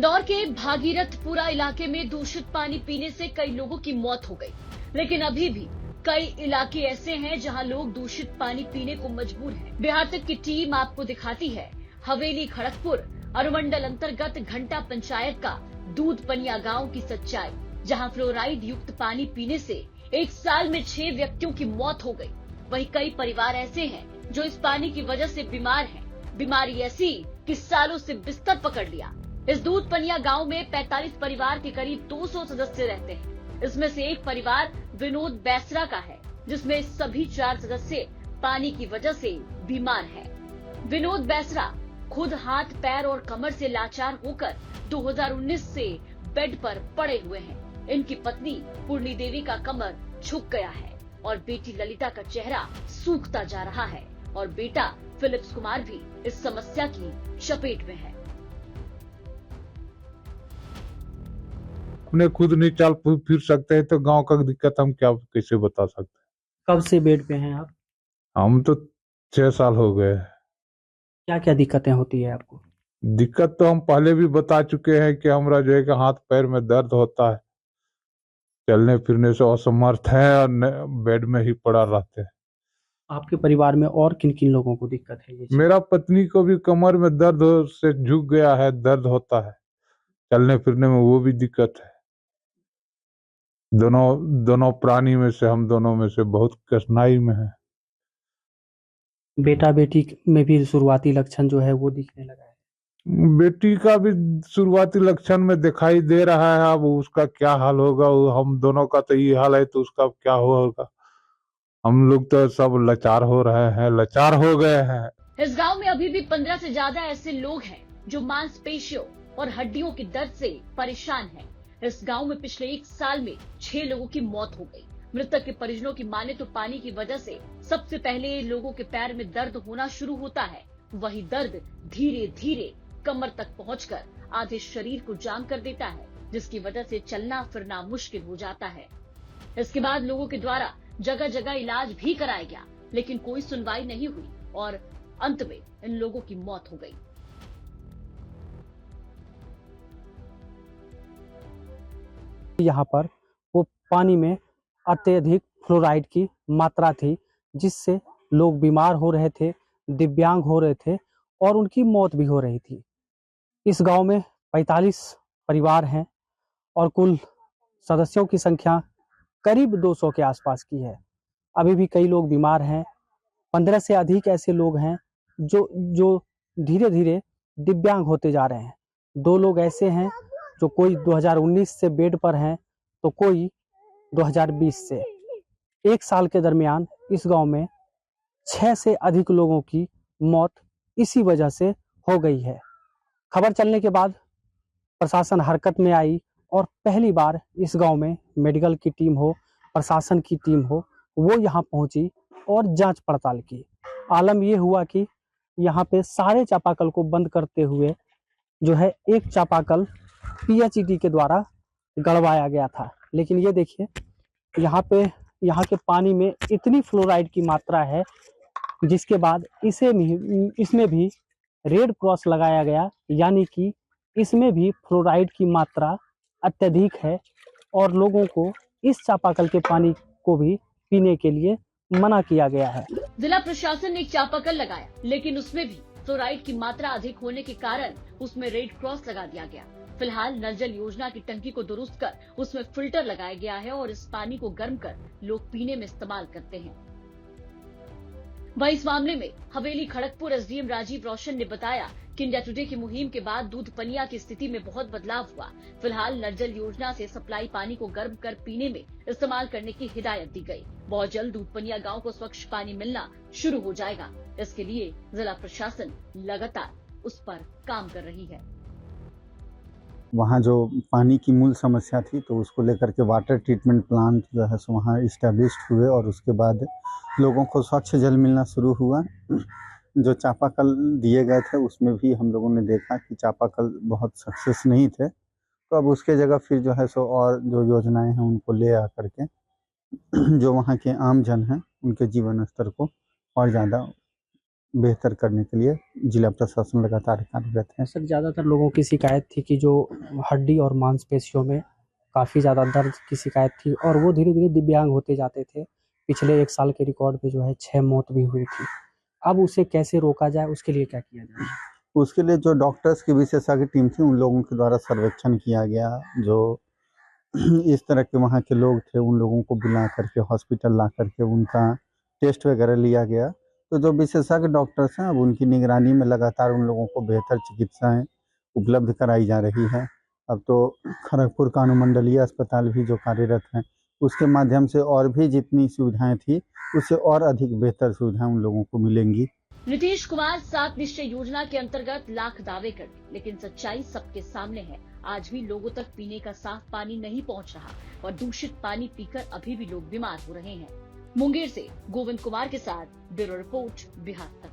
इंदौर के भागीरथपुरा इलाके में दूषित पानी पीने से कई लोगों की मौत हो गई, लेकिन अभी भी कई इलाके ऐसे हैं जहां लोग दूषित पानी पीने को मजबूर हैं। बिहार तक की टीम आपको दिखाती है हवेली खड़गपुर अनुमंडल अंतर्गत घंटा पंचायत का दूध पनिया गांव की सच्चाई, जहां फ्लोराइड युक्त पानी पीने से एक साल में 6 व्यक्तियों की मौत हो गई। वहीं कई परिवार ऐसे हैं जो इस पानी की वजह से बीमार हैं। बीमारी ऐसी कि सालों से बिस्तर पकड़ लिया। इस दूध पनिया गांव में 45 परिवार के करीब 200 सदस्य रहते हैं। इसमें से एक परिवार विनोद बैसरा का है, जिसमें सभी 4 सदस्य पानी की वजह से बीमार हैं। विनोद बैसरा खुद हाथ पैर और कमर से लाचार होकर 2019 से बेड पर पड़े हुए हैं। इनकी पत्नी पूर्णी देवी का कमर झुक गया है और बेटी ललिता का चेहरा सूखता जा रहा है और बेटा फिलिप्स कुमार भी इस समस्या की चपेट में है। अपने खुद नहीं चल फिर सकते हैं तो गांव का दिक्कत हम क्या कैसे बता सकते हैं। कब से बेड पे हैं आप? हम तो 6 साल हो गए। क्या क्या दिक्कतें होती है आपको? दिक्कत तो हम पहले भी बता चुके हैं कि हमरा जो है कि हाथ पैर में दर्द होता है, चलने फिरने से असमर्थ है और बेड में ही पड़ा रहते हैं। आपके परिवार में और किन किन लोगों को दिक्कत है ये? मेरा पत्नी को भी कमर में दर्द से झुक गया है, दर्द होता है, चलने फिरने में वो भी दिक्कत है। दोनों प्राणी में से हम दोनों में से बहुत कठिनाई में है। बेटा बेटी में भी शुरुआती लक्षण जो है वो दिखने लगा है। बेटी का भी शुरुआती लक्षण में दिखाई दे रहा है, अब उसका क्या हाल होगा। हम दोनों का तो ये हाल है तो उसका क्या होगा। हम लोग तो सब लाचार हो रहे हैं, लाचार हो गए हैं। इस गांव में अभी भी 15 से ज्यादा ऐसे लोग हैं जो मांसपेशियों और हड्डियों के दर्द से परेशान हैं। इस गांव में पिछले 1 साल में 6 लोगों की मौत हो गई। मृतक के परिजनों की माने तो पानी की वजह से सबसे पहले लोगों के पैर में दर्द होना शुरू होता है। वही दर्द धीरे धीरे कमर तक पहुंचकर आधे शरीर को जाम कर देता है, जिसकी वजह से चलना फिरना मुश्किल हो जाता है। इसके बाद लोगों के द्वारा जगह जगह इलाज भी कराया गया, लेकिन कोई सुनवाई नहीं हुई और अंत में इन लोगों की मौत हो गई। यहाँ पर वो पानी में अत्यधिक फ्लोराइड की मात्रा थी, जिससे लोग बीमार हो रहे थे, दिव्यांग हो रहे थे और उनकी मौत भी हो रही थी। इस गांव में 45 परिवार हैं और कुल सदस्यों की संख्या करीब 200 के आसपास की है। अभी भी कई लोग बीमार हैं। 15 से अधिक ऐसे लोग हैं जो धीरे धीरे दिव्यांग होते जा रहे हैं। 2 लोग ऐसे हैं जो कोई 2019 से बेड पर हैं तो कोई 2020 से। 1 साल के दरमियान इस गांव में 6 से अधिक लोगों की मौत इसी वजह से हो गई है। खबर चलने के बाद प्रशासन हरकत में आई और पहली बार इस गांव में मेडिकल की टीम हो, प्रशासन की टीम हो, वो यहाँ पहुंची और जांच पड़ताल की। आलम ये हुआ कि यहाँ पे सारे चापाकल को बंद करते हुए जो है एक चापाकल PHED के द्वारा गड़वाया गया था। लेकिन ये देखिए यहाँ के पानी में इतनी फ्लोराइड की मात्रा है, जिसके बाद इसमें भी रेड क्रॉस लगाया गया, यानी कि इसमें भी फ्लोराइड की मात्रा अत्यधिक है और लोगों को इस चापाकल के पानी को भी पीने के लिए मना किया गया है। जिला प्रशासन ने एक चापाकल लगाया, लेकिन उसमें भी फ्लोराइड की मात्रा अधिक होने के कारण उसमें रेड क्रॉस लगा दिया गया। फिलहाल नल जल योजना की टंकी को दुरुस्त कर उसमें फिल्टर लगाया गया है और इस पानी को गर्म कर लोग पीने में इस्तेमाल करते हैं। वहीं इस मामले में हवेली खड़गपुर SDM राजीव रोशन ने बताया कि इंडिया टुडे की मुहिम के बाद दूध पनिया की स्थिति में बहुत बदलाव हुआ। फिलहाल नल जल योजना से सप्लाई पानी को गर्म कर पीने में इस्तेमाल करने की हिदायत दी गई। बहुत जल्द दूध पनिया गांव को स्वच्छ पानी मिलना शुरू हो जाएगा। इसके लिए जिला प्रशासन लगातार उस पर काम कर रही है। वहाँ जो पानी की मूल समस्या थी तो उसको लेकर के वाटर ट्रीटमेंट प्लांट जो है सो वहाँ इस्टेब्लिश्ड हुए और उसके बाद लोगों को स्वच्छ जल मिलना शुरू हुआ। जो चापाकल दिए गए थे उसमें भी हम लोगों ने देखा कि चापाकल बहुत सक्सेस नहीं थे, तो अब उसके जगह फिर जो है सो और जो योजनाएं हैं उनको ले आ करके जो वहाँ के आम जन हैं उनके जीवन स्तर को और ज़्यादा बेहतर करने के लिए जिला प्रशासन लगातार कार्यरत है। सर ज़्यादातर लोगों की शिकायत थी कि जो हड्डी और मांसपेशियों में काफ़ी ज़्यादा दर्द की शिकायत थी और वो धीरे धीरे दिव्यांग होते जाते थे। पिछले 1 साल के रिकॉर्ड पे जो है 6 मौत भी हुई थी। अब उसे कैसे रोका जाए, उसके लिए क्या किया जाए? उसके लिए जो डॉक्टर्स की विशेषज्ञ टीम थी उन लोगों के द्वारा सर्वेक्षण किया गया। जो इस तरह के वहाँ के लोग थे उन लोगों को बुला करके हॉस्पिटल ला करके उनका टेस्ट वगैरह लिया गया। तो जो विशेषज्ञ डॉक्टर्स हैं अब उनकी निगरानी में लगातार उन लोगों को बेहतर चिकित्साएं उपलब्ध कराई जा रही है। अब तो खड़गपुर का अनुमंडलीय अस्पताल भी जो कार्यरत है उसके माध्यम से और भी जितनी सुविधाएं थी उससे और अधिक बेहतर सुविधाएं उन लोगों को मिलेंगी। नीतीश कुमार 7 निश्चय योजना के अंतर्गत लाख दावे कर, लेकिन सच्चाई सबके सामने है। आज भी लोगों तक पीने का साफ पानी नहीं पहुंच रहा और दूषित पानी पीकर अभी भी लोग बीमार हो रहे हैं। मुंगेर से गोविंद कुमार के साथ ब्यूरो रिपोर्ट, बिहार तक।